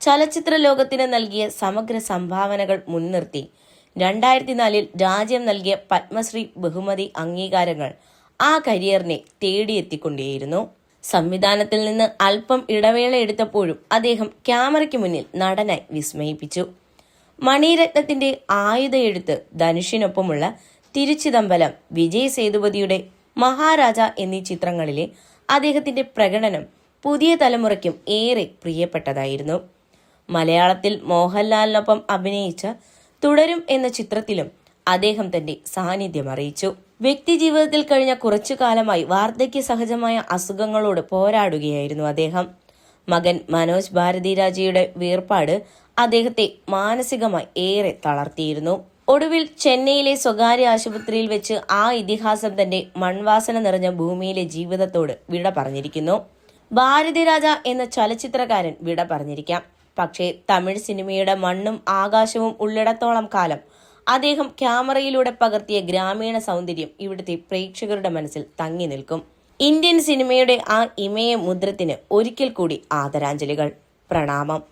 ചലച്ചിത്ര ലോകത്തിന് നൽകിയ സമഗ്ര സംഭാവനകൾ മുൻനിർത്തി 2004 രാജ്യം നൽകിയ പത്മശ്രീ ബഹുമതി അംഗീകാരങ്ങൾ ആ കരിയറിനെ തേടിയെത്തിക്കൊണ്ടേയിരുന്നു. സംവിധാനത്തിൽ നിന്ന് അല്പം ഇടവേള എടുത്തപ്പോഴും അദ്ദേഹം ക്യാമറയ്ക്ക് മുന്നിൽ നടനായി വിസ്മയിപ്പിച്ചു. മണിരത്നത്തിന്റെ ആയുധ എഴുത്ത്, ധനുഷിനൊപ്പമുള്ള തിരുച്ചിദംബരം, വിജയ് സേതുപതിയുടെ മഹാരാജ എന്നീ ചിത്രങ്ങളിലെ അദ്ദേഹത്തിന്റെ പ്രകടനം പുതിയ തലമുറയ്ക്കും ഏറെ പ്രിയപ്പെട്ടതായിരുന്നു. മലയാളത്തിൽ മോഹൻലാലിനൊപ്പം അഭിനയിച്ച തുടരും എന്ന ചിത്രത്തിലും അദ്ദേഹം തന്റെ സാന്നിധ്യം അറിയിച്ചു. വ്യക്തിജീവിതത്തിൽ കഴിഞ്ഞ കുറച്ചു കാലമായി വാർദ്ധക്യ സഹജമായ അസുഖങ്ങളോട് പോരാടുകയായിരുന്നു അദ്ദേഹം. മകൻ മനോജ് ഭാരതിരാജയുടെ വേർപാട് അദ്ദേഹത്തെ മാനസികമായി ഏറെ തളർത്തിയിരുന്നു. ഒടുവിൽ ചെന്നൈയിലെ സ്വകാര്യ ആശുപത്രിയിൽ വെച്ച് ആ ഇതിഹാസം തന്റെ മൺവാസന നിറഞ്ഞ ഭൂമിയിലെ ജീവിതത്തോട് വിട പറഞ്ഞിരിക്കുന്നു. ഭാരതിരാജ എന്ന ചലച്ചിത്രകാരൻ വിട പറഞ്ഞിരിക്കാം. പക്ഷേ തമിഴ് സിനിമയുടെ മണ്ണും ആകാശവും ഉള്ളിടത്തോളം കാലം അദ്ദേഹം ക്യാമറയിലൂടെ പകർത്തിയ ഗ്രാമീണ സൗന്ദര്യം ഇവിടുത്തെ പ്രേക്ഷകരുടെ മനസ്സിൽ തങ്ങി നിൽക്കും. ഇന്ത്യൻ സിനിമയുടെ ആ ഇമയ മുദ്രത്തിന് ഒരിക്കൽ കൂടി ആദരാഞ്ജലികൾ. പ്രണാമം.